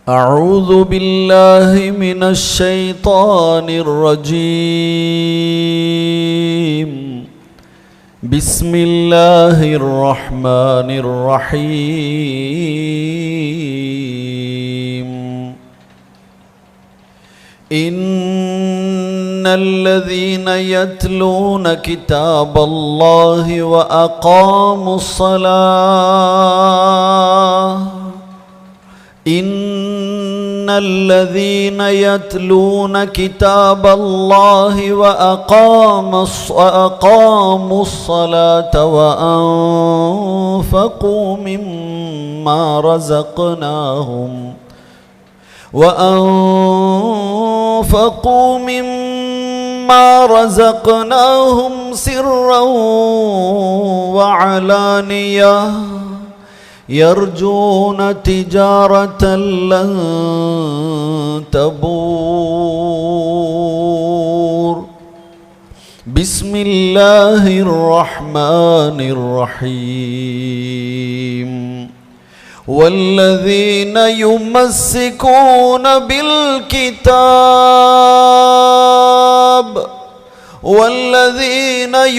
أعوذ بالله من الشيطان الرجيم. بسم الله الرحمن الرحيم. إن الذين يتلون كتاب الله وأقاموا الصلاة إن الذين يتلون كتاب الله وأقاموا الصلاة وأنفقوا مما رزقناهم سرا وعلانية يرجون تجارة لن تبور. بسم الله الرحمن الرحيم. والذين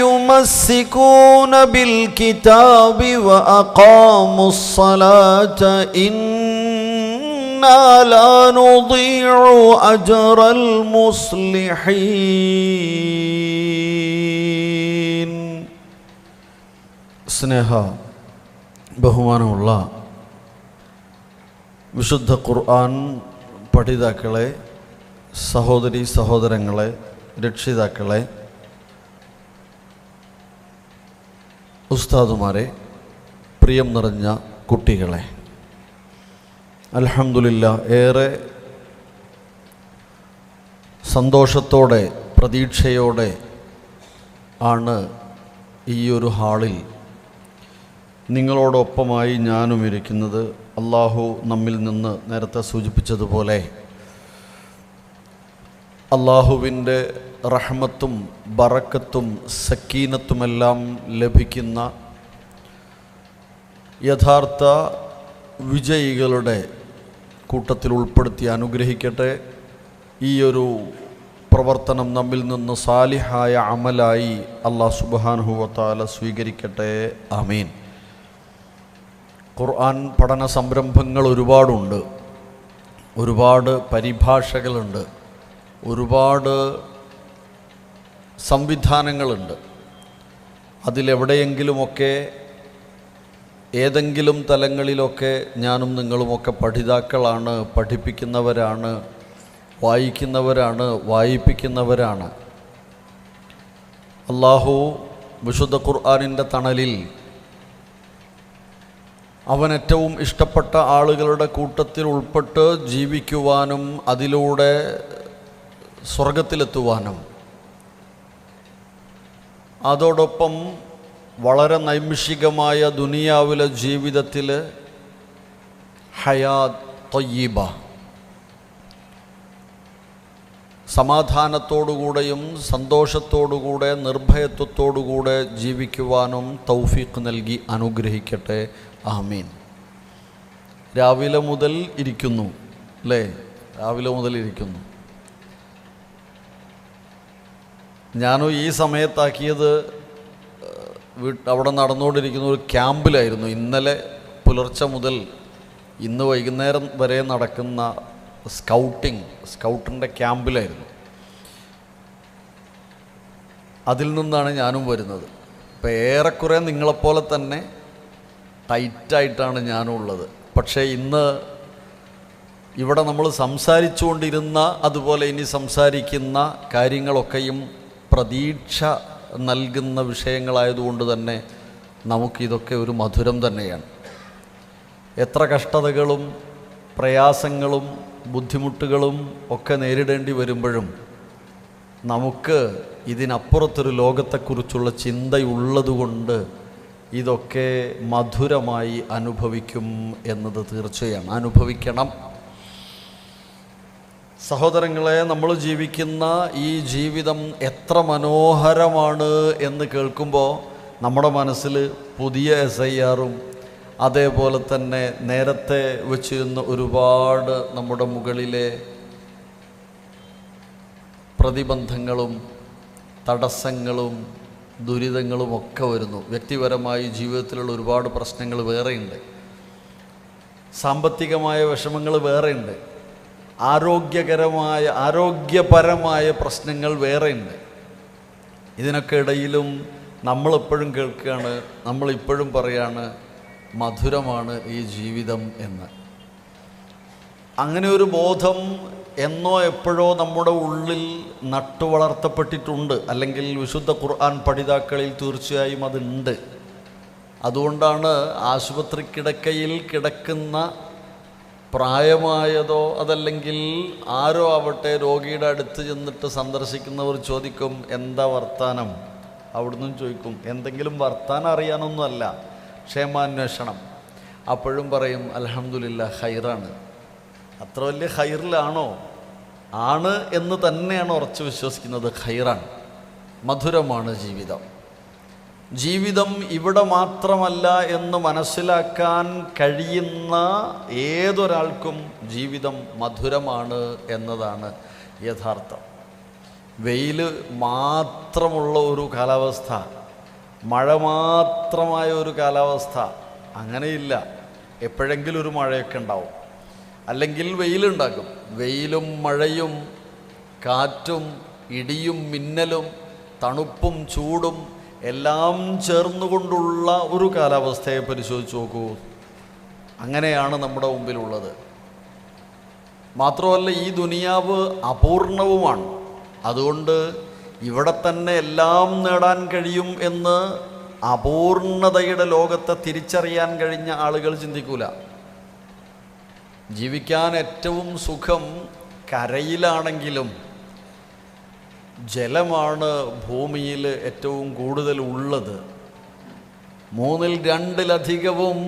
يمسكون بالكتاب وأقاموا الصلاة إنا لا نضيع أجر المصلحين. സ്നേഹ ബഹുമാനമുള്ള വിശുദ്ധ ഖുർആൻ പഠിതാക്കളെ, സഹോദരീ സഹോദരങ്ങളെ, രക്ഷിതാക്കളെ, ഉസ്താദുമാരെ, പ്രിയം നിറഞ്ഞ കുട്ടികളെ, അൽഹംദുലില്ലാഹ് ഏറെ സന്തോഷത്തോടെ പ്രതീക്ഷയോടെ ആണ് ഈ ഒരു ഹാളിൽ നിങ്ങളോടൊപ്പമായി ഞാനും ഇരിക്കുന്നത്. അള്ളാഹു നമ്മിൽ നിന്ന് നേരത്തെ സൂചിപ്പിച്ചതുപോലെ അള്ളാഹുവിൻ്റെ റഹ്മത്തും ബറക്കത്തും സക്കീനത്തുമെല്ലാം ലഭിക്കുന്ന യഥാർത്ഥ വിജയികളുടെ കൂട്ടത്തിൽ ഉൾപ്പെടുത്തി അനുഗ്രഹിക്കട്ടെ. ഈ ഒരു പ്രവർത്തനം നമ്മിൽ നിന്ന് സാലിഹായ അമലായി അല്ലാഹു സുബ്ഹാനഹു വ തആല സ്വീകരിക്കട്ടെ. ആമീൻ. ഖുർആൻ പഠന സംരംഭങ്ങൾ ഒരുപാടുണ്ട്, ഒരുപാട് പരിഭാഷകളുണ്ട്, ഒരുപാട് സംവിധാനങ്ങളുണ്ട്. അതിലെവിടെയെങ്കിലുമൊക്കെ ഏതെങ്കിലും തലങ്ങളിലൊക്കെ ഞാനും നിങ്ങളുമൊക്കെ പഠിതാക്കളാണ്, പഠിപ്പിക്കുന്നവരാണ്, വായിക്കുന്നവരാണ്, വായിപ്പിക്കുന്നവരാണ്. അല്ലാഹു വിശുദ്ധ ഖുർആനിൻ്റെ തണലിൽ അവൻ ഏറ്റവും ഇഷ്ടപ്പെട്ട ആളുകളുടെ കൂട്ടത്തിൽ ഉൾപ്പെട്ട് ജീവിക്കുവാനും അതിലൂടെ സ്വർഗത്തിലെത്തുവാനും അതോടൊപ്പം വളരെ നൈമിഷികമായ ദുനിയാവിലെ ജീവിതത്തിൽ ഹയാത്ത് ത്വയ്യിബ, സമാധാനത്തോടുകൂടെയും സന്തോഷത്തോടുകൂടെ നിർഭയത്വത്തോടുകൂടെ ജീവിക്കുവാനും തൗഫീഖ് നൽകി അനുഗ്രഹിക്കട്ടെ. ആമീൻ. രാവിലെ മുതൽ ഇരിക്കുന്നു അല്ലേ? രാവിലെ മുതൽ ഇരിക്കുന്നു. ഞാനും ഈ സമയത്താക്കിയത് അവിടെ നടന്നുകൊണ്ടിരിക്കുന്ന ഒരു ക്യാമ്പിലായിരുന്നു. ഇന്നലെ പുലർച്ചെ മുതൽ ഇന്ന് വൈകുന്നേരം വരെ നടക്കുന്ന സ്കൗട്ടിൻ്റെ ക്യാമ്പിലായിരുന്നു. അതിൽ നിന്നാണ് ഞാനും വരുന്നത്. ഇപ്പോൾ ഏറെക്കുറെ നിങ്ങളെപ്പോലെ തന്നെ ടൈറ്റായിട്ടാണ് ഞാനും ഉള്ളത്. പക്ഷേ ഇന്ന് ഇവിടെ നമ്മൾ സംസാരിച്ചുകൊണ്ടിരുന്ന അതുപോലെ ഇനി സംസാരിക്കുന്ന കാര്യങ്ങളൊക്കെയും പ്രതീക്ഷ നൽകുന്ന വിഷയങ്ങളായതുകൊണ്ട് തന്നെ നമുക്കിതൊക്കെ ഒരു മധുരം തന്നെയാണ്. എത്ര കഷ്ടതകളും പ്രയാസങ്ങളും ബുദ്ധിമുട്ടുകളും ഒക്കെ നേരിടേണ്ടി വരുമ്പോഴും നമുക്ക് ഇതിനപ്പുറത്തൊരു ലോകത്തെക്കുറിച്ചുള്ള ചിന്തയുള്ളതുകൊണ്ട് ഇതൊക്കെ മധുരമായി അനുഭവിക്കും എന്നത് തീർച്ചയാണ്. അനുഭവിക്കണം. സഹോദരങ്ങളെ, നമ്മൾ ജീവിക്കുന്ന ഈ ജീവിതം എത്ര മനോഹരമാണ് എന്ന് കേൾക്കുമ്പോൾ നമ്മുടെ മനസ്സിൽ പുതിയ SIR-ഉം അതേപോലെ തന്നെ നേരത്തെ വച്ചിരുന്ന ഒരുപാട് നമ്മുടെ മുകളിലെ പ്രതിബന്ധങ്ങളും തടസ്സങ്ങളും ദുരിതങ്ങളും ഒക്കെ വരുന്നു. വ്യക്തിപരമായി ജീവിതത്തിലുള്ള ഒരുപാട് പ്രശ്നങ്ങൾ വേറെയുണ്ട്, സാമ്പത്തികമായ വിഷമങ്ങൾ വേറെയുണ്ട്, ആരോഗ്യപരമായ പ്രശ്നങ്ങൾ വേറെയുണ്ട്. ഇതിനൊക്കെ ഇടയിലും നമ്മളെപ്പോഴും കേൾക്കുകയാണ്, നമ്മളിപ്പോഴും പറയാണ് മധുരമാണ് ഈ ജീവിതം എന്ന്. അങ്ങനെ ഒരു ബോധം എന്നോ എപ്പോഴോ നമ്മുടെ ഉള്ളിൽ നട്ടുവളർത്തപ്പെട്ടിട്ടുണ്ട്, അല്ലെങ്കിൽ വിശുദ്ധ ഖുർആൻ പഠിതാക്കളിൽ തീർച്ചയായും അതുണ്ട്. അതുകൊണ്ടാണ് ആശുപത്രി കിടക്കയിൽ കിടക്കുന്ന പ്രായമായതോ അതല്ലെങ്കിൽ ആരോ ആവട്ടെ രോഗിയുടെ അടുത്ത് ചെന്നിട്ട് സന്ദർശിക്കുന്നവർ ചോദിക്കും, എന്താ വർത്താനം? അവിടുന്ന് ചോദിക്കും, എന്തെങ്കിലും വർത്താനം അറിയാനൊന്നുമല്ല, ക്ഷേമാന്വേഷണം. അപ്പോഴും പറയും അൽഹംദുലില്ലാ ഖൈറാണ്. അത്ര വലിയ ഖൈറിലാണോ? ആണ് എന്ന് തന്നെയാണ് ഉറച്ചു വിശ്വസിക്കുന്നത്. ഖൈറാണ്, മധുരമാണ് ജീവിതം. ജീവിതം ഇവിടെ മാത്രമല്ല എന്ന് മനസ്സിലാക്കാൻ കഴിയുന്ന ഏതൊരാൾക്കും ജീവിതം മധുരമാണ് എന്നതാണ് യഥാർത്ഥം. വെയിൽ മാത്രമുള്ള ഒരു കാലാവസ്ഥ, മഴ മാത്രമായ ഒരു കാലാവസ്ഥ അങ്ങനെയില്ല. എപ്പോഴെങ്കിലും ഒരു മഴയൊക്കെ ഉണ്ടാവും, അല്ലെങ്കിൽ വെയിലുണ്ടാകും. വെയിലും മഴയും കാറ്റും ഇടിയും മിന്നലും തണുപ്പും ചൂടും എല്ലാം ചേർന്നുകൊണ്ടുള്ള ഒരു കാലാവസ്ഥയെ പരിശോധിച്ച് നോക്കൂ. അങ്ങനെയാണ് നമ്മുടെ മുമ്പിലുള്ളത്. മാത്രമല്ല ഈ ദുനിയാവ് അപൂർണവുമാണ്. അതുകൊണ്ട് ഇവിടെ തന്നെ എല്ലാം നേടാൻ കഴിയും എന്ന് അപൂർണതയുടെ ലോകത്തെ തിരിച്ചറിയാൻ കഴിഞ്ഞ ആളുകൾ ചിന്തിക്കൂല. ജീവിക്കാൻ ഏറ്റവും സുഖം കരയിലാണെങ്കിലും ജലമാണ് ഭൂമിയിൽ ഏറ്റവും കൂടുതൽ ഉള്ളത്. 2/3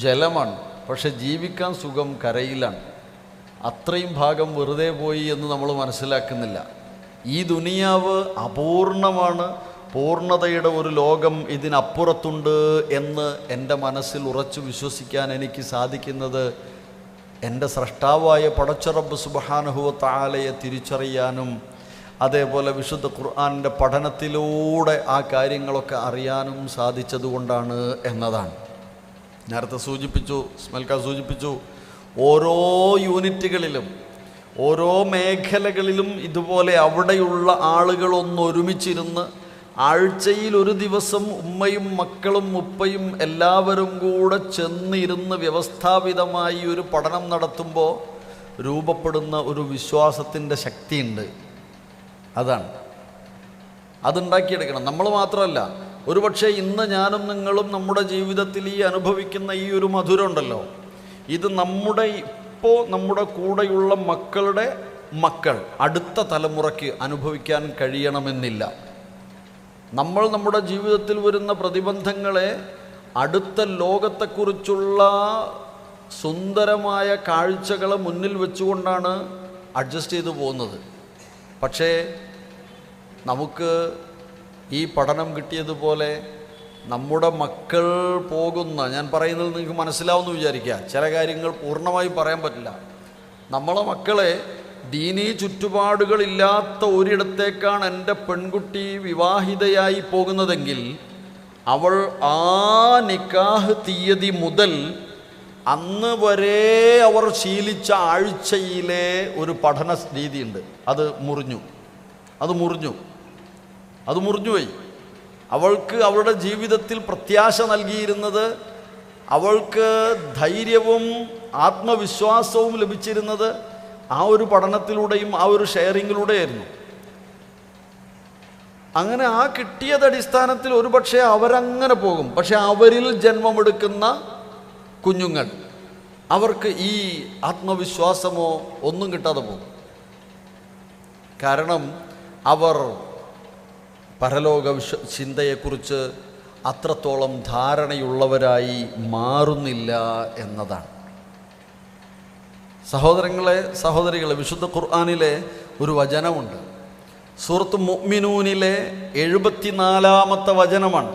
ജലമാണ്. പക്ഷെ ജീവിക്കാൻ സുഖം കരയിലാണ്. അത്രയും ഭാഗം വെറുതെ പോയി എന്ന് നമ്മൾ മനസ്സിലാക്കുന്നില്ല. ഈ ദുനിയാവ് അപൂർണമാണ്. പൂർണ്ണതയുടെ ഒരു ലോകം ഇതിനപ്പുറത്തുണ്ട് എന്ന് എൻ്റെ മനസ്സിൽ ഉറച്ചു വിശ്വസിക്കാൻ എനിക്ക് സാധിക്കുന്നത് എൻ്റെ സ്രഷ്ടാവായ പടച്ച റബ്ബ് സുബ്ഹാനഹു വ തആലയെ തിരിച്ചറിയാനും അതേപോലെ വിശുദ്ധ ഖുർആനിൻ്റെ പഠനത്തിലൂടെ ആ കാര്യങ്ങളൊക്കെ അറിയാനും സാധിച്ചതുകൊണ്ടാണ് എന്നതാണ്. നേരത്തെ സൂചിപ്പിച്ചു, സ്മെൽക്ക സൂചിപ്പിച്ചു, ഓരോ യൂണിറ്റുകളിലും ഓരോ മേഖലകളിലും ഇതുപോലെ അവിടെയുള്ള ആളുകളൊന്നൊരുമിച്ചിരുന്ന് ആഴ്ചയിൽ ഒരു ദിവസം ഉമ്മയും മക്കളും ഉപ്പയും എല്ലാവരും കൂടെ ചെന്നിരുന്ന് വ്യവസ്ഥാപിതമായി ഒരു പഠനം നടത്തുമ്പോൾ രൂപപ്പെടുന്ന ഒരു വിശ്വാസത്തിൻ്റെ ശക്തിയുണ്ട്. അതുണ്ടാക്കിയെടുക്കണം. നമ്മൾ മാത്രമല്ല, ഒരുപക്ഷെ ഇന്ന് ഞാനും നിങ്ങളും നമ്മുടെ ജീവിതത്തിൽ ഈ അനുഭവിക്കുന്ന ഈ ഒരു മധുരം ഉണ്ടല്ലോ, ഇത് നമ്മുടെ കൂടെയുള്ള മക്കളുടെ മക്കൾ അടുത്ത തലമുറയ്ക്ക് അനുഭവിക്കാൻ കഴിയണമെന്നില്ല. നമ്മൾ നമ്മുടെ ജീവിതത്തിൽ വരുന്ന പ്രതിബന്ധങ്ങളെ അടുത്ത ലോകത്തെക്കുറിച്ചുള്ള സുന്ദരമായ കാഴ്ചകളെ മുന്നിൽ വെച്ചുകൊണ്ടാണ് അഡ്ജസ്റ്റ് ചെയ്തു പോകുന്നത്. പക്ഷേ നമുക്ക് ഈ പഠനം കിട്ടിയതുപോലെ നമ്മുടെ മക്കൾ പോകുന്ന, ഞാൻ പറയുന്നത് നിങ്ങൾക്ക് മനസ്സിലാവുമെന്ന് വിചാരിക്കുക, ചില കാര്യങ്ങൾ പൂർണ്ണമായി പറയാൻ പറ്റില്ല. നമ്മളെ മക്കളെ ദീനീ ചുറ്റുപാടുകളില്ലാത്ത ഒരിടത്തേക്കാണ് എൻ്റെ പെൺകുട്ടി വിവാഹിതയായി പോകുന്നതെങ്കിൽ അവൾ ആ നിക്കാഹ് തീയതി മുതൽ അന്ന് വരെ അവർ ശീലിച്ച ആഴ്ചയിലെ ഒരു പഠന രീതിയുണ്ട്. അത് മുറിഞ്ഞുപോയി. അവൾക്ക് അവളുടെ ജീവിതത്തിൽ പ്രത്യാശ നൽകിയിരുന്നത്, അവൾക്ക് ധൈര്യവും ആത്മവിശ്വാസവും ലഭിച്ചിരുന്നത് ആ ഒരു പഠനത്തിലൂടെയും ആ ഒരു ഷെയറിങ്ങിലൂടെയായിരുന്നു. അങ്ങനെ ആ കിട്ടിയത് അടിസ്ഥാനത്തിൽ ഒരുപക്ഷെ അവരങ്ങനെ പോകും. പക്ഷെ അവരിൽ ജന്മമെടുക്കുന്ന കുഞ്ഞുങ്ങൾ, അവർക്ക് ഈ ആത്മവിശ്വാസമോ ഒന്നും കിട്ടാതെ പോകും. കാരണം അവർ പരലോക ചിന്തയെക്കുറിച്ച് അത്രത്തോളം ധാരണയുള്ളവരായി മാറുന്നില്ല എന്നതാണ്. സഹോദരങ്ങളെ, സഹോദരികളെ, വിശുദ്ധ ഖുർആനിലെ ഒരു വചനമുണ്ട്. സൂറത്ത് മുഅ്മിനൂനിലെ 74-ാമത്തെ വചനമാണ്.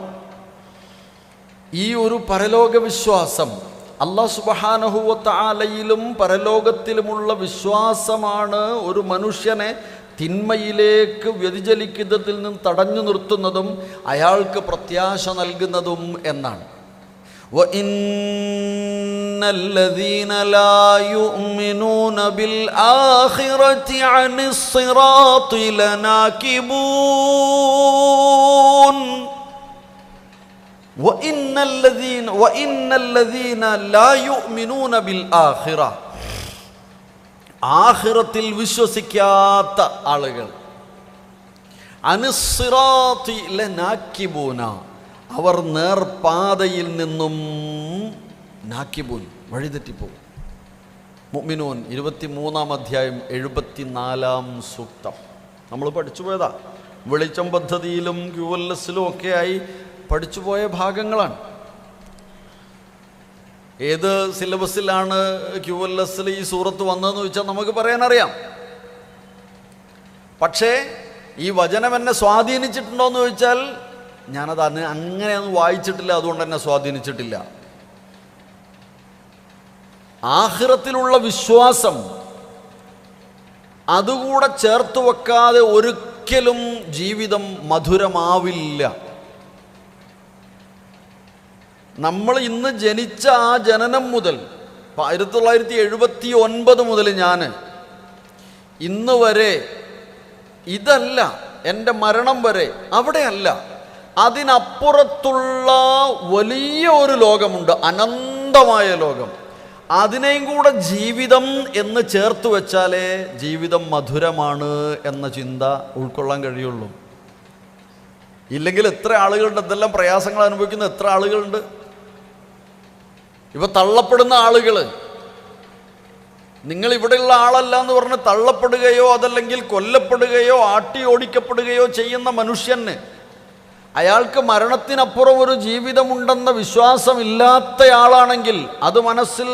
ഈ ഒരു പരലോക വിശ്വാസം, അല്ലാഹു സുബ്ഹാനഹു വ തആലയിലും പരലോകത്തിലുമുള്ള വിശ്വാസമാണ് ഒരു മനുഷ്യനെ തിന്മയിലേക്ക് വ്യതിചലിക്കുന്നതിൽ നിന്ന് തടഞ്ഞു നിർത്തുന്നതും അയാൾക്ക് പ്രത്യാശ നൽകുന്നതും എന്നാണ്. وَإِنَّ الَّذِينَ لَا يُؤْمِنُونَ بِالْآخِرَةِ عَنِ الصِّرَاطِ لَنَاكِبُونَ وَإِنَّ الَّذِينَ لَا يُؤْمِنُونَ بِالْآخِرَةِ ആഖിറത്തിൽ വിശ്വസിക്കാത്ത ആളുകൾ അനിസ്സിറാത്തി ലനാക്കിബൂന, അവർ നേർപാതയിൽ നിന്നും നാക്കിബൂൻ വഴിതെറ്റിപ്പോകും. മുഅ്മിനൂൻ 23-ാം അധ്യായം 74-ാം സൂക്തം നമ്മൾ പഠിച്ചുപോയതാ. വെളിച്ചം പദ്ധതിയിലും QLSലും ഒക്കെയായി പഠിച്ചുപോയ ഭാഗങ്ങളാണ്. ഏത് സിലബസിലാണ് QLSൽ ഈ സൂറത്ത് വന്നതെന്ന് ചോദിച്ചാൽ നമുക്ക് പറയാനറിയാം. പക്ഷേ ഈ വചനം എന്നെ സ്വാധീനിച്ചിട്ടുണ്ടോ എന്ന് ചോദിച്ചാൽ ഞാനത് അങ്ങനെയൊന്നും വായിച്ചിട്ടില്ല, അതുകൊണ്ട് എന്നെ സ്വാധീനിച്ചിട്ടില്ല. ആഖിറത്തിലുള്ള വിശ്വാസം അതുകൂടെ ചേർത്ത് വെക്കാതെ ഒരിക്കലും ജീവിതം മധുരമാവില്ല. നമ്മൾ ഇന്ന് ജനിച്ച ആ ജനനം മുതൽ 1979 മുതൽ ഞാൻ ഇന്ന് വരെ ഇതല്ല, എൻ്റെ മരണം വരെ അവിടെയല്ല, അതിനപ്പുറത്തുള്ള വലിയ ഒരു ലോകമുണ്ട്, അനന്തമായ ലോകം. അതിനെയും കൂടെ ജീവിതം എന്ന് ചേർത്ത് വെച്ചാലേ ജീവിതം മധുരമാണ് എന്ന ചിന്ത ഉൾക്കൊള്ളാൻ കഴിയുള്ളൂ. ഇല്ലെങ്കിൽ എത്ര ആളുകളുണ്ട്, എന്തെല്ലാം പ്രയാസങ്ങൾ അനുഭവിക്കുന്ന എത്ര ആളുകളുണ്ട്. ഇപ്പം തള്ളപ്പെടുന്ന ആളുകൾ, നിങ്ങൾ ഇവിടെയുള്ള ആളല്ല എന്ന് പറഞ്ഞ് തള്ളപ്പെടുകയോ അതല്ലെങ്കിൽ കൊല്ലപ്പെടുകയോ ആട്ടി ഓടിക്കപ്പെടുകയോ ചെയ്യുന്ന മനുഷ്യന്, അയാൾക്ക് മരണത്തിനപ്പുറം ഒരു ജീവിതമുണ്ടെന്ന വിശ്വാസമില്ലാത്തയാളാണെങ്കിൽ, അത് മനസ്സിൽ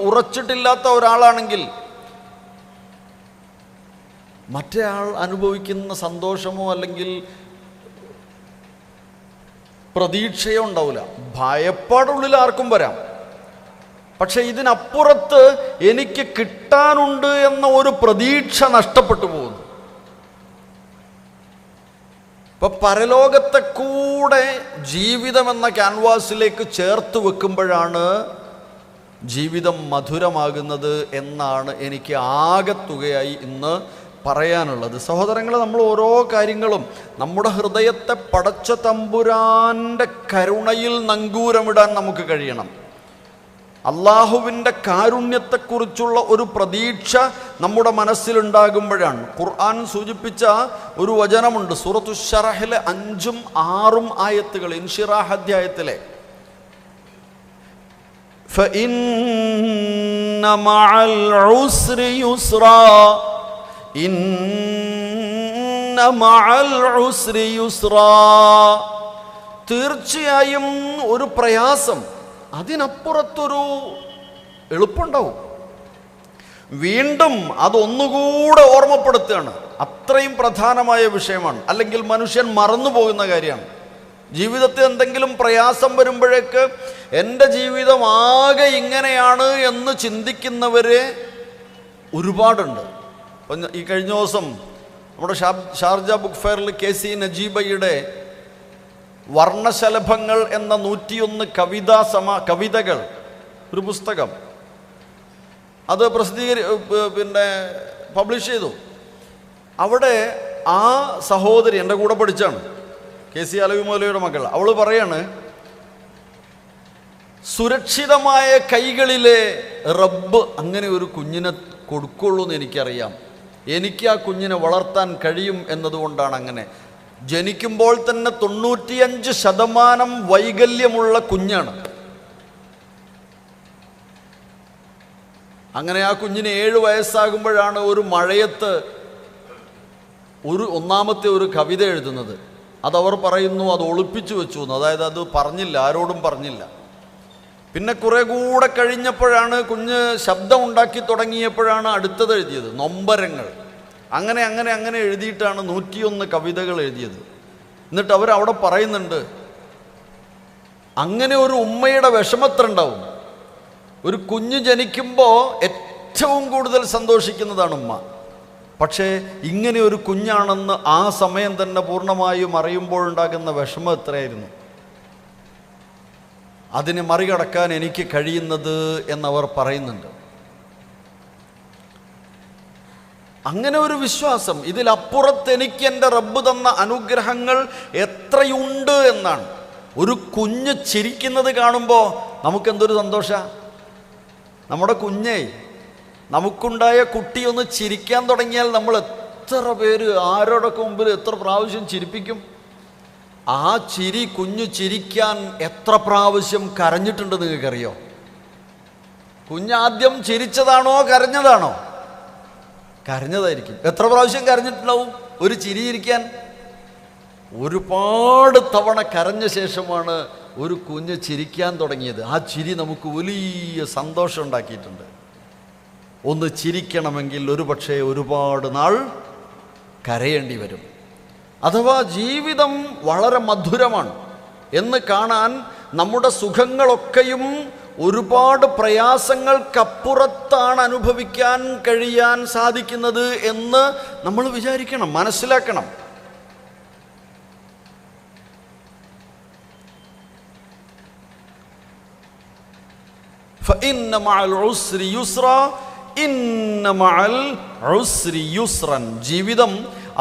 ഉറച്ചിട്ടില്ലാത്ത ഒരാളാണെങ്കിൽ, മറ്റേ ആൾ അനുഭവിക്കുന്ന സന്തോഷമോ അല്ലെങ്കിൽ പ്രതീക്ഷയോ ഉണ്ടാവില്ല. ഭയപ്പാടുള്ളിൽ ആർക്കും വരാം. പക്ഷെ ഇതിനപ്പുറത്ത് എനിക്ക് കിട്ടാനുണ്ട് എന്ന ഒരു പ്രതീക്ഷ നഷ്ടപ്പെട്ടു പോകുന്നു. ഇപ്പൊ പരലോകത്തെ കൂടെ ജീവിതം എന്ന ക്യാൻവാസിലേക്ക് ചേർത്ത് വെക്കുമ്പോഴാണ് ജീവിതം മധുരമാകുന്നത് എന്നാണ് എനിക്ക് ആകെത്തുകയായി ഇന്ന് പറയാനുള്ളത്. സഹോദരങ്ങളെ, നമ്മൾ ഓരോ കാര്യങ്ങളും നമ്മുടെ ഹൃദയത്തെ പടച്ച തമ്പുരാൻ്റെ കരുണയിൽ നങ്കൂരമിടാൻ നമുക്ക് കഴിയണം. അള്ളാഹുവിൻ്റെ കാരുണ്യത്തെക്കുറിച്ചുള്ള ഒരു പ്രതീക്ഷ നമ്മുടെ മനസ്സിലുണ്ടാകുമ്പോഴാണ്. ഖുർആൻ സൂചിപ്പിച്ച ഒരു വചനമുണ്ട് സൂറത്തു ശറഹിലെ 5ഉം 6ഉം ആയത്തുകൾ, ഇൻഷിറാഹ് അധ്യായത്തിലെ. ഫഇന്ന മഅൽ ഉസ്രി യുസ്റാ, ഇന്ന മഅൽ ഉസ്രി യുസ്റാ, തീർച്ചയായും ഒരു പ്രയാസം, അതിനപ്പുറത്തൊരു എളുപ്പമുണ്ടാവും. വീണ്ടും അതൊന്നുകൂടെ ഓർമ്മപ്പെടുത്തുകയാണ്. അത്രയും പ്രധാനമായ വിഷയമാണ്. അല്ലെങ്കിൽ മനുഷ്യൻ മറന്നു പോകുന്ന കാര്യമാണ്. ജീവിതത്തിൽ എന്തെങ്കിലും പ്രയാസം വരുമ്പോഴേക്ക് എൻ്റെ ജീവിതം ആകെ ഇങ്ങനെയാണ് എന്ന് ചിന്തിക്കുന്നവരെ ഒരുപാടുണ്ട്. ഈ കഴിഞ്ഞ ദിവസം നമ്മുടെ ഷാർജ ബുക്ക് ഫെയറിൽ KC നജീബയുടെ വർണ്ണശലഭങ്ങൾ എന്ന 101 കവിതകൾ ഒരു പുസ്തകം അത് പബ്ലിഷ് ചെയ്തു. അവിടെ ആ സഹോദരി എൻ്റെ കൂടെ പഠിച്ചാണ്, KC അലവി മൗലവിയുടെ മകൾ. അവൾ പറയാണ്, സുരക്ഷിതമായ കൈകളിലെ റബ്ബ് അങ്ങനെ ഒരു കുഞ്ഞിനെ കൊടുക്കുള്ളൂ എന്ന് എനിക്കറിയാം. എനിക്ക് ആ കുഞ്ഞിനെ വളർത്താൻ കഴിയും എന്നതുകൊണ്ടാണ് അങ്ങനെ. ജനിക്കുമ്പോൾ തന്നെ 95% വൈകല്യമുള്ള കുഞ്ഞാണ്. അങ്ങനെ ആ കുഞ്ഞിന് 7 വയസ്സാകുമ്പോഴാണ് ഒരു മഴയത്ത് ഒന്നാമത്തെ ഒരു കവിത എഴുതുന്നത്. അതവർ പറയുന്നു അത് ഒളിപ്പിച്ചു വെച്ചു എന്ന്. അതായത് അത് പറഞ്ഞില്ല, ആരോടും പറഞ്ഞില്ല. പിന്നെ കുറെ കൂടെ കഴിഞ്ഞപ്പോഴാണ് കുഞ്ഞ് ശബ്ദം ഉണ്ടാക്കി തുടങ്ങിയപ്പോഴാണ് അടുത്തത് എഴുതിയത്, നൊമ്പരങ്ങൾ. അങ്ങനെ അങ്ങനെ അങ്ങനെ എഴുതിയിട്ടാണ് 101 കവിതകൾ എഴുതിയത്. എന്നിട്ട് അവരവിടെ പറയുന്നുണ്ട്, അങ്ങനെ ഒരു ഉമ്മയുടെ വിഷമത്രണ്ടാവും. ഒരു കുഞ്ഞ് ജനിക്കുമ്പോൾ ഏറ്റവും കൂടുതൽ സന്തോഷിക്കുന്നതാണ് ഉമ്മ. പക്ഷേ ഇങ്ങനെ ഒരു കുഞ്ഞാണെന്ന് ആ സമയം തന്നെ പൂർണ്ണമായും അറിയുമ്പോഴുണ്ടാകുന്ന വിഷമം എത്രയായിരുന്നു. അതിനെ മറികടക്കാൻ എനിക്ക് കഴിയുന്നത് എന്നവർ പറയുന്നുണ്ട്. അങ്ങനെ ഒരു വിശ്വാസം, ഇതിലപ്പുറത്ത് എനിക്ക് എൻ്റെ റബ്ബ് തന്ന അനുഗ്രഹങ്ങൾ എത്രയുണ്ട് എന്നാണ്. ഒരു കുഞ്ഞ് ചിരിക്കുന്നത് കാണുമ്പോൾ നമുക്കെന്തൊരു സന്തോഷമാണ്. നമ്മുടെ കുഞ്ഞേ, നമുക്കുണ്ടായ കുട്ടി ഒന്ന് ചിരിക്കാൻ തുടങ്ങിയാൽ നമ്മൾ എത്ര പേര് ആരോടൊക്കെ മുമ്പിൽ എത്ര പ്രാവശ്യം ചിരിപ്പിക്കും. ആ ചിരി, കുഞ്ഞു ചിരിക്കാൻ എത്ര പ്രാവശ്യം കരഞ്ഞിട്ടുണ്ട് നിങ്ങൾക്കറിയോ? കുഞ്ഞാദ്യം ചിരിച്ചതാണോ കരഞ്ഞതാണോ? കരഞ്ഞതായിരിക്കും. എത്ര പ്രാവശ്യം കരഞ്ഞിട്ടുണ്ടാവും ഒരു ചിരി ചിരിക്കാൻ? ഒരുപാട് തവണ കരഞ്ഞ ശേഷമാണ് ഒരു കുഞ്ഞ് ചിരിക്കാൻ തുടങ്ങിയത്. ആ ചിരി നമുക്ക് വലിയ സന്തോഷം ഉണ്ടാക്കിയിട്ടുണ്ട്. ഒന്ന് ചിരിക്കണമെങ്കിൽ ഒരുപക്ഷെ ഒരുപാട് നാൾ കരയേണ്ടി വരും. അഥവാ ജീവിതം വളരെ മധുരമാണ് എന്ന് കാണാൻ നമ്മുടെ സുഖങ്ങളൊക്കെയും ഒരുപാട് പ്രയാസങ്ങൾക്കപ്പുറത്താണ് അനുഭവിക്കാൻ കഴിയാൻ സാധിക്കുന്നത് എന്ന് നമ്മൾ വിചാരിക്കണം, മനസ്സിലാക്കണം. فإن مع العسر يسرا إن مع العسر يسرا. ജീവിതം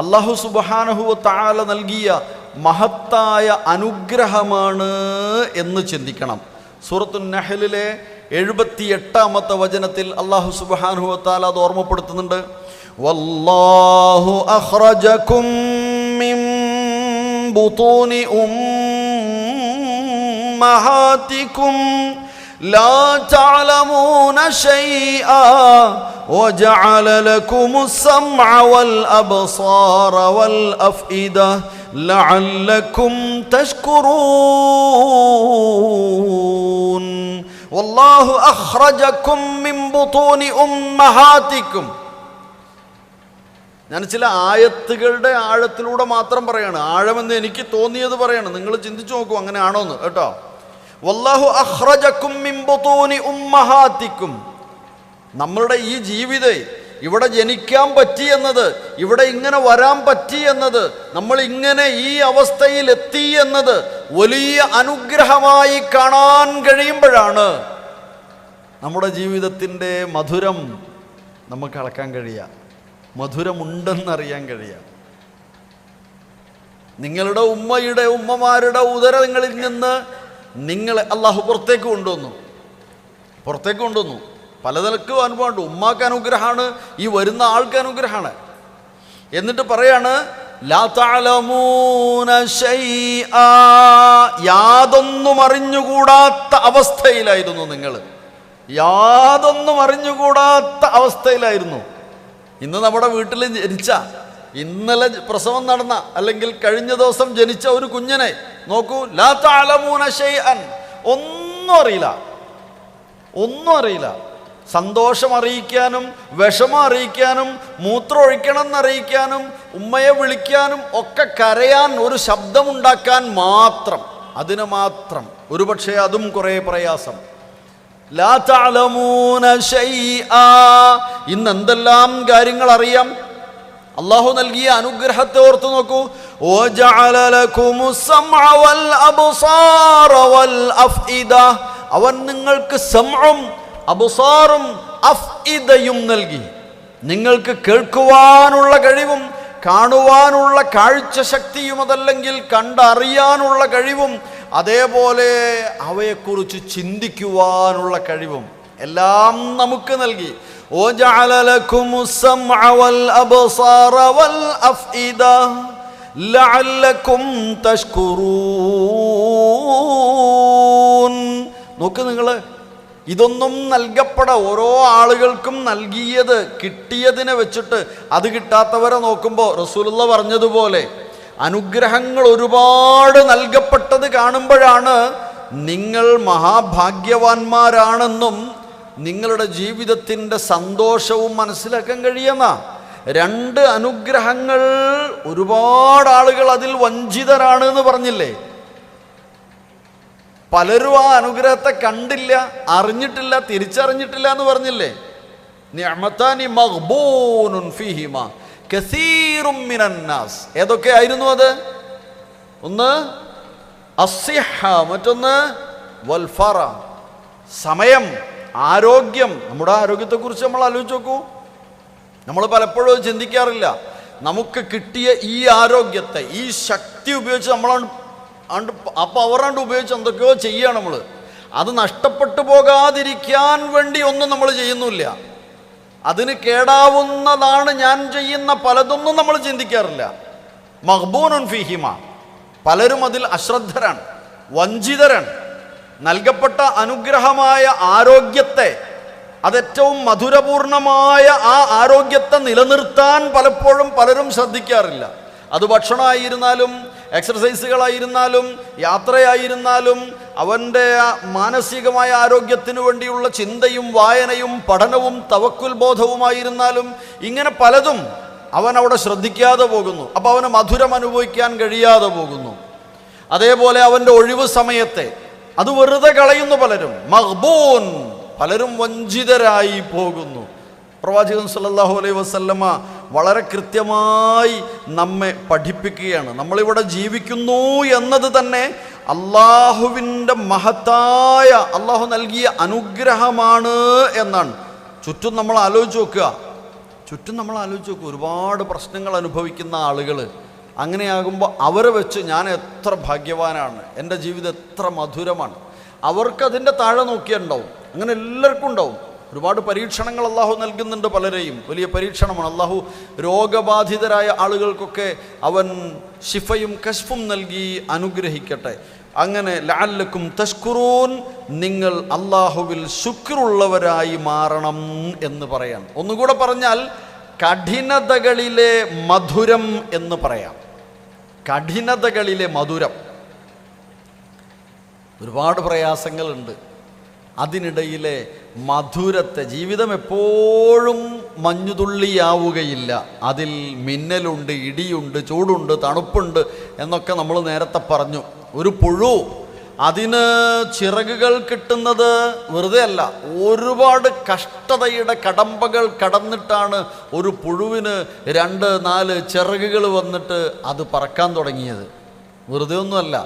അല്ലാഹു സുബ്ഹാനഹു വ തആല നൽകിയ മഹത്തായ അനുഗ്രഹമാണ് എന്ന് ചിന്തിക്കണം. സൂറത്തുൻ നഹ്ലിലെ 78-ാമത്തെ വചനത്തിൽ അല്ലാഹു സുബ്ഹാനഹു വ തആല അത് ഓർമ്മപ്പെടുത്തുന്നുണ്ട്. വല്ലാഹു അഖ്റജകും മിൻ ബുതൂനി ഉമ്മഹാതികും لا تعلمون شيئا وجعل لكم السمع والأبصار والأفئدة لعلكم تشكرون. والله أخرجكم من بطون أمهاتكم. ഞാൻ ചില ആയത്തുകളുടെ ആഴത്തിലൂടെ മാത്രം പറയാണ്, ആഴമെന്ന് എനിക്ക് തോന്നിയത് പറയാണ്. നിങ്ങൾ ചിന്തിച്ചു നോക്കൂ അങ്ങനെയാണോന്ന് കേട്ടോ. വല്ലാഹു അഖ്റജകും മിൻ ബുതൂനി ഉമ്മഹാതികും. നമ്മളുടെ ഈ ജീവിതം, ഇവിടെ ജനിക്കാൻ പറ്റി എന്നത്, ഇവിടെ ഇങ്ങനെ വരാൻ പറ്റി എന്നത്, നമ്മൾ ഇങ്ങനെ ഈ അവസ്ഥയിൽ എത്തി എന്നത് വലിയ അനുഗ്രഹമായി കാണാൻ കഴിയുമ്പോഴാണ് നമ്മുടെ ജീവിതത്തിൻ്റെ മധുരം നമുക്ക് അളക്കാൻ കഴിയുക, മധുരമുണ്ടെന്നറിയാൻ കഴിയുക. നിങ്ങളുടെ ഉമ്മമാരുടെ ഉദരങ്ങളിൽ നിന്ന് നിങ്ങളെ അള്ളാഹു പുറത്തേക്ക് കൊണ്ടുവന്നു. പലതരക്കും അനുഭവമുണ്ട്. ഉമ്മാക്ക് അനുഗ്രഹമാണ്, ഈ വരുന്ന ആൾക്ക് അനുഗ്രഹമാണ്. എന്നിട്ട് പറയാണ് ലാ തഅലമൂന ശൈആ. യാതൊന്നും അറിഞ്ഞുകൂടാത്ത അവസ്ഥയിലായിരുന്നു നിങ്ങൾ. യാതൊന്നും അറിഞ്ഞുകൂടാത്ത അവസ്ഥയിലായിരുന്നു. ഇന്ന് നമ്മുടെ വീട്ടിൽ ജനിച്ച, ഇന്നലെ പ്രസവം നടന്ന, അല്ലെങ്കിൽ കഴിഞ്ഞ ദിവസം ജനിച്ച ഒരു കുഞ്ഞിനെ നോക്കൂ. ലാ തഅലമൂന ശൈഅൻ. ഒന്നും അറിയില്ല. സന്തോഷം അറിയിക്കാനും വിഷമം അറിയിക്കാനും മൂത്രം ഒഴിക്കണം എന്നറിയിക്കാനും ഉമ്മയെ വിളിക്കാനും ഒക്കെ കരയാൻ ഒരു ശബ്ദമുണ്ടാക്കാൻ മാത്രം, അതിന് മാത്രം. ഒരുപക്ഷെ അതും കുറേ പ്രയാസം. ലാ തഅലമൂന ശൈആ. ഇന്ന് എന്തെല്ലാം കാര്യങ്ങൾ അറിയാം. അല്ലാഹു നൽകിയ അനുഗ്രഹത്തെ ഓർത്തു നോക്കൂ. വജഅല ലകുമുസ് സമഅ വൽ അബ്സാറ വൽ അഫ്ഇദ. അവൻ നിങ്ങൾക്ക് സമഉം അബ്സാറും അഫ്ഇദയും നൽകി. നിങ്ങൾക്ക് കേൾക്കുവാനുള്ള കഴിവും കാണുവാനുള്ള കാഴ്ച ശക്തിയും, അതല്ലെങ്കിൽ കണ്ടറിയാനുള്ള കഴിവും, അതേപോലെ അവയെക്കുറിച്ച് ചിന്തിക്കുവാനുള്ള കഴിവും എല്ലാം നമുക്ക് നൽകി. وَجَعَلَ لَكُمُ السَّمْعَ وَالْأَبْصَارَ وَالْأَفْئِدَةَ لَعَلَّكُمْ تَشْكُرُونَ. നോക്ക് നിങ്ങൾ, ഇതൊന്നും ഓരോ ആളുകൾക്കും നൽകിയത്, കിട്ടിയതിനെ വെച്ചിട്ട് അത് കിട്ടാത്തവരെ നോക്കുമ്പോൾ റസൂലുള്ളാഹി പറഞ്ഞതുപോലെ അനുഗ്രഹങ്ങൾ ഒരുപാട് നൽകപ്പെട്ടത് കാണുമ്പോഴാണ് നിങ്ങൾ മഹാഭാഗ്യവാന്മാരാണെന്നും നിങ്ങളുടെ ജീവിതത്തിൻ്റെ സന്തോഷവും മനസ്സിലാക്കാൻ കഴിയുന്ന. രണ്ട് അനുഗ്രഹങ്ങൾ, ഒരുപാട് ആളുകൾ അതിൽ വഞ്ചിതരാണ് എന്ന് പറഞ്ഞില്ലേ? പലരും ആ അനുഗ്രഹത്തെ കണ്ടില്ല, അറിഞ്ഞിട്ടില്ല, തിരിച്ചറിഞ്ഞിട്ടില്ല എന്ന് പറഞ്ഞില്ലേ? നിഅമതാനി മഗ്ബൂനുൻ ഫീഹിമാ കസീറും മിനന്നാസ്. ഏതൊക്കെയായിരുന്നു അത്? ഒന്ന് അസ്സിഹ, മറ്റൊന്ന് വൽഫറ. സമയം, ആരോഗ്യം. നമ്മുടെ ആരോഗ്യത്തെക്കുറിച്ച് നമ്മൾ ആലോചിച്ച് നോക്കൂ. നമ്മൾ പലപ്പോഴും ചിന്തിക്കാറില്ല. നമുക്ക് കിട്ടിയ ഈ ആരോഗ്യത്തെ, ഈ ശക്തി ഉപയോഗിച്ച് നമ്മളാണ് ആ പവറാണ്ട് ഉപയോഗിച്ച് എന്തൊക്കെയോ ചെയ്യുകയാണ് നമ്മൾ. അത് നഷ്ടപ്പെട്ടു പോകാതിരിക്കാൻ വേണ്ടി ഒന്നും നമ്മൾ ചെയ്യുന്നില്ല. അതിന് കേടാവുന്നതാണ് ഞാൻ ചെയ്യുന്ന പലതൊന്നും നമ്മൾ ചിന്തിക്കാറില്ല. മഗ്ബൂനുൻ ഫീഹിമ. പലരും അതിൽ അശ്രദ്ധരാണ്, വഞ്ചിതരാണ്. നൽകപ്പെട്ട അനുഗ്രഹമായ ആരോഗ്യത്തെ, അതേറ്റവും മധുരപൂർണമായ ആ ആരോഗ്യത്തെ നിലനിർത്താൻ പലപ്പോഴും പലരും ശ്രദ്ധിക്കാറില്ല. അത് ഭക്ഷണമായിരുന്നാലും എക്സർസൈസുകളായിരുന്നാലും യാത്രയായിരുന്നാലും അവൻ്റെ മാനസികമായ ആരോഗ്യത്തിനു വേണ്ടിയുള്ള ചിന്തയും വായനയും പഠനവും തവക്കുൽ ബോധവുമായിരുന്നാലും ഇങ്ങനെ പലതും അവൻ അവിടെ ശ്രദ്ധിക്കാതെ പോകുന്നു. അപ്പോൾ അവന് മധുരം അനുഭവിക്കാൻ കഴിയാതെ പോകുന്നു. അതേപോലെ അവൻ്റെ ഒഴിവ് സമയത്തെ അത് വെറുതെ കളയുന്നു പലരും. മഗ്ബൂൻ, പലരും വഞ്ചിതരായി പോകുന്നു. പ്രവാചകൻ സല്ലല്ലാഹു അലൈഹി വസല്ലമ വളരെ കൃത്യമായി നമ്മെ പഠിപ്പിക്കുകയാണ്. നമ്മളിവിടെ ജീവിക്കുന്നു എന്നത് തന്നെ അള്ളാഹുവിൻ്റെ മഹത്തായ, അള്ളാഹു നൽകിയ അനുഗ്രഹമാണ് എന്നാണ്. ചുറ്റും നമ്മൾ ആലോചിച്ച് നോക്കുക. ഒരുപാട് പ്രശ്നങ്ങൾ അനുഭവിക്കുന്ന ആളുകൾ. അങ്ങനെയാകുമ്പോൾ അവരെ വെച്ച് ഞാൻ എത്ര ഭാഗ്യവാനാണ്, എൻ്റെ ജീവിതം എത്ര മധുരമാണ്, അവർക്കതിൻ്റെ താഴെ നോക്കിയുണ്ടാവും. അങ്ങനെ എല്ലാവർക്കും ഉണ്ടാവും. ഒരുപാട് പരീക്ഷണങ്ങൾ അള്ളാഹു നൽകുന്നുണ്ട് പലരെയും. വലിയ പരീക്ഷണമാണ്. അള്ളാഹു രോഗബാധിതരായ ആളുകൾക്കൊക്കെ അവൻ ശിഫയും കശ്ഫും നൽകി അനുഗ്രഹിക്കട്ടെ. അങ്ങനെ ലഅല്ലക്കും തഷ്കുറൂൻ, നിങ്ങൾ അള്ളാഹുവിൽ ശുക്റുള്ളവരായി മാറണം എന്ന് പറയാം. ഒന്നുകൂടെ പറഞ്ഞാൽ കഠിനതകളിലെ മധുരം എന്ന് പറയാം. കഠിനതകളിലെ മധുരം. ഒരുപാട് പ്രയാസങ്ങളുണ്ട്. അതിനിടയിലെ മധുരത്തെ, ജീവിതം എപ്പോഴും മഞ്ഞുതുള്ളിയാവുകയില്ല. അതിൽ മിന്നലുണ്ട്, ഇടിയുണ്ട്, ചൂടുണ്ട്, തണുപ്പുണ്ട് എന്നൊക്കെ നമ്മൾ നേരത്തെ പറഞ്ഞു. ഒരു പുഴു, അതിന് ചിറകുകൾ കിട്ടുന്നത് വെറുതെ അല്ല. ഒരുപാട് കഷ്ടതയുടെ കടമ്പകൾ കടന്നിട്ടാണ് ഒരു പുഴുവിന് 2-4 ചിറകുകൾ വന്നിട്ട് അത് പറക്കാൻ തുടങ്ങിയത്. വെറുതെ ഒന്നുമല്ല.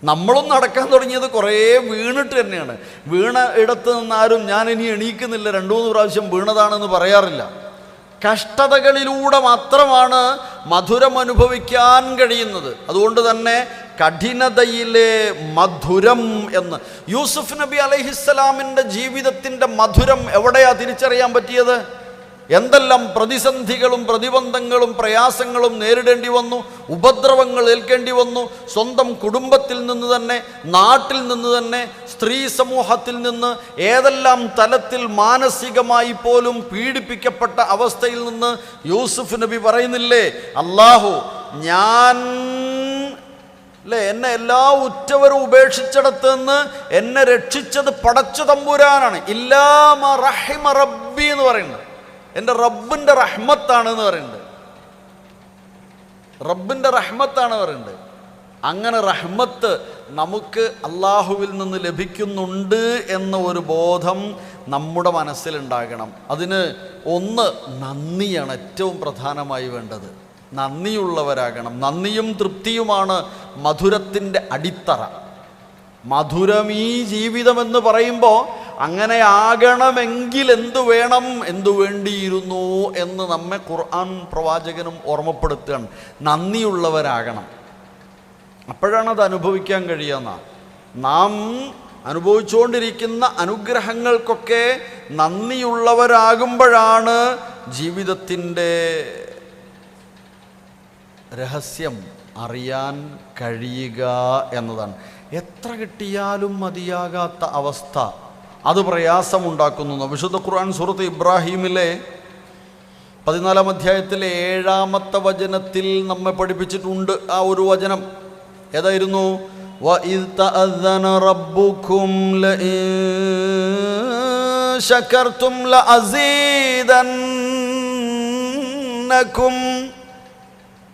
നമ്മളും നടക്കാൻ തുടങ്ങിയത് കുറേ വീണിട്ട് തന്നെയാണ്. വീണ ഇടത്ത് നിന്നാരും ഞാൻ ഇനി എണീക്കുന്നില്ല, 2-3 പ്രാവശ്യം വീണതാണെന്ന് പറയാറില്ല. കഷ്ടതകളിലൂടെ മാത്രമാണ് മധുരം അനുഭവിക്കാൻ കഴിയുന്നത്. അതുകൊണ്ട് തന്നെ കഠിനതയിലെ മധുരം എന്ന്. യൂസുഫ് നബി അലൈഹിസ്സലാമിൻ്റെ ജീവിതത്തിൻ്റെ മധുരം എവിടെയാ തിരിച്ചറിയാൻ പറ്റിയത്? എന്തെല്ലാം പ്രതിസന്ധികളും പ്രതിബന്ധങ്ങളും പ്രയാസങ്ങളും നേരിടേണ്ടി വന്നു, ഉപദ്രവങ്ങൾ ഏൽക്കേണ്ടി വന്നു. സ്വന്തം കുടുംബത്തിൽ നിന്ന് തന്നെ, നാട്ടിൽ നിന്ന് തന്നെ, സ്ത്രീ സമൂഹത്തിൽ നിന്ന്, ഏതെല്ലാം തലത്തിൽ മാനസികമായി പോലും പീഡിപ്പിക്കപ്പെട്ട അവസ്ഥയിൽ നിന്ന് യൂസുഫ് നബി പറയുന്നില്ലേ, അല്ലാഹു ഞാൻ എന്നെ എല്ലാ ഉറ്റവരും ഉപേക്ഷിച്ചിടത്ത് നിന്ന് എന്നെ രക്ഷിച്ചത് പടച്ചു തമ്പുരാനാണ്. ഇല്ലാമ റഹിമ റബ്ബി എന്ന് പറയുന്നത് എൻ്റെ റബ്ബിൻ്റെ റഹ്മത്താണ് എന്ന് പറയുന്നുണ്ട്. റബ്ബിൻ്റെ റഹ്മത്താണ് പറയുന്നത്. അങ്ങനെ റഹ്മത്ത് നമുക്ക് അള്ളാഹുവിൽ നിന്ന് ലഭിക്കുന്നുണ്ട് എന്ന ഒരു ബോധം നമ്മുടെ മനസ്സിലുണ്ടാകണം. അതിന് ഒന്ന് നന്ദിയാണ് ഏറ്റവും പ്രധാനമായി വേണ്ടത്. നന്ദിയുള്ളവരാകണം. നന്ദിയും തൃപ്തിയുമാണ് മധുരത്തിൻ്റെ അടിത്തറ. മധുരം ഈ ജീവിതമെന്ന് പറയുമ്പോൾ അങ്ങനെ ആകണമെങ്കിൽ എന്തു വേണം, എന്തു വേണ്ടിയിരുന്നു എന്ന് നമ്മെ ഖുർആൻ പ്രവാചകനും ഓർമ്മപ്പെടുത്തുകയാണ്. നന്ദിയുള്ളവരാകണം. അപ്പോഴാണ് അത് അനുഭവിക്കാൻ കഴിയുന്ന. നാം അനുഭവിച്ചുകൊണ്ടിരിക്കുന്ന അനുഗ്രഹങ്ങൾക്കൊക്കെ നന്ദിയുള്ളവരാകുമ്പോഴാണ് ജീവിതത്തിൻ്റെ രഹസ്യം അറിയാൻ കഴിയുക എന്നതാണ്. എത്ര കിട്ടിയാലും മതിയാകാത്ത അവസ്ഥ, അത് പ്രയാസമുണ്ടാക്കുന്നു. വിശുദ്ധ ഖുർആൻ സൂറത്ത് ഇബ്രാഹിമിലെ 14-ാം അധ്യായത്തിലെ 7-ാമത്തെ വചനത്തിൽ നമ്മെ പഠിപ്പിച്ചിട്ടുണ്ട്. ആ ഒരു വചനം ഏതായിരുന്നു? وَإِذْ تَأَذَّنَ رَبُّكُمْ لَئِن شَكَرْتُمْ لَأَزِيدَنَّكُمْ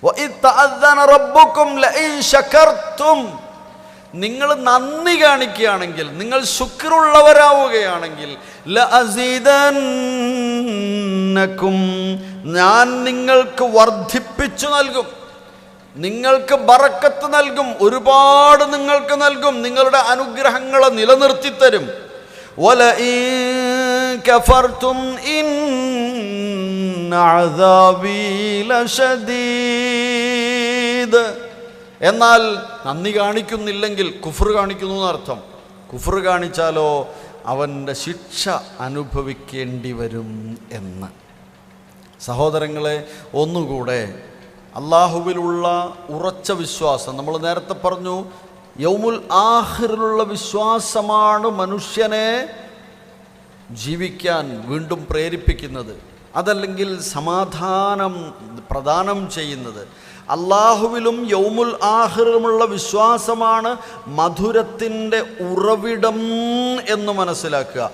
وَإِذْ تَأَذَّنَ رَبُّكُمْ لَئِن شَكَرْتُمْ. നിങ്ങൾ നന്ദി കാണിക്കുകയാണെങ്കിൽ, നിങ്ങൾ ശുക്റുള്ളവരാവുകയാണെങ്കിൽ, ലഅസീദന്നകും, ഞാൻ നിങ്ങൾക്ക് വർദ്ധിപ്പിച്ചു നൽകും, നിങ്ങൾക്ക് ബറക്കത്ത് നൽകും, ഒരുപാട് നിങ്ങൾക്ക് നൽകും, നിങ്ങളുടെ അനുഗ്രഹങ്ങളെ നിലനിർത്തിത്തരും. വലഇൻ കഫർതും ഇന്ന അദാബി ലശദീദ്. എന്നാൽ നന്ദി കാണിക്കുന്നില്ലെങ്കിൽ കുഫ്ർ കാണിക്കുന്നു എന്നർത്ഥം. കുഫ്ർ കാണിച്ചാലോ അവൻ്റെ ശിക്ഷ അനുഭവിക്കേണ്ടി വരും എന്ന്. സഹോദരങ്ങളെ, ഒന്നുകൂടെ അള്ളാഹുവിലുള്ള ഉറച്ച വിശ്വാസം, നമ്മൾ നേരത്തെ പറഞ്ഞു, യൗമുൽ ആഖിറിലുള്ള വിശ്വാസമാണ് മനുഷ്യനെ ജീവിക്കാൻ വീണ്ടും പ്രേരിപ്പിക്കുന്നത്, അതല്ലെങ്കിൽ സമാധാനം പ്രദാനം ചെയ്യുന്നത്. അള്ളാഹുവിലും യൗമുൽ ആഖിറിലുമുള്ള വിശ്വാസമാണ് മധുരത്തിൻ്റെ ഉറവിടം എന്ന് മനസ്സിലാക്കുക.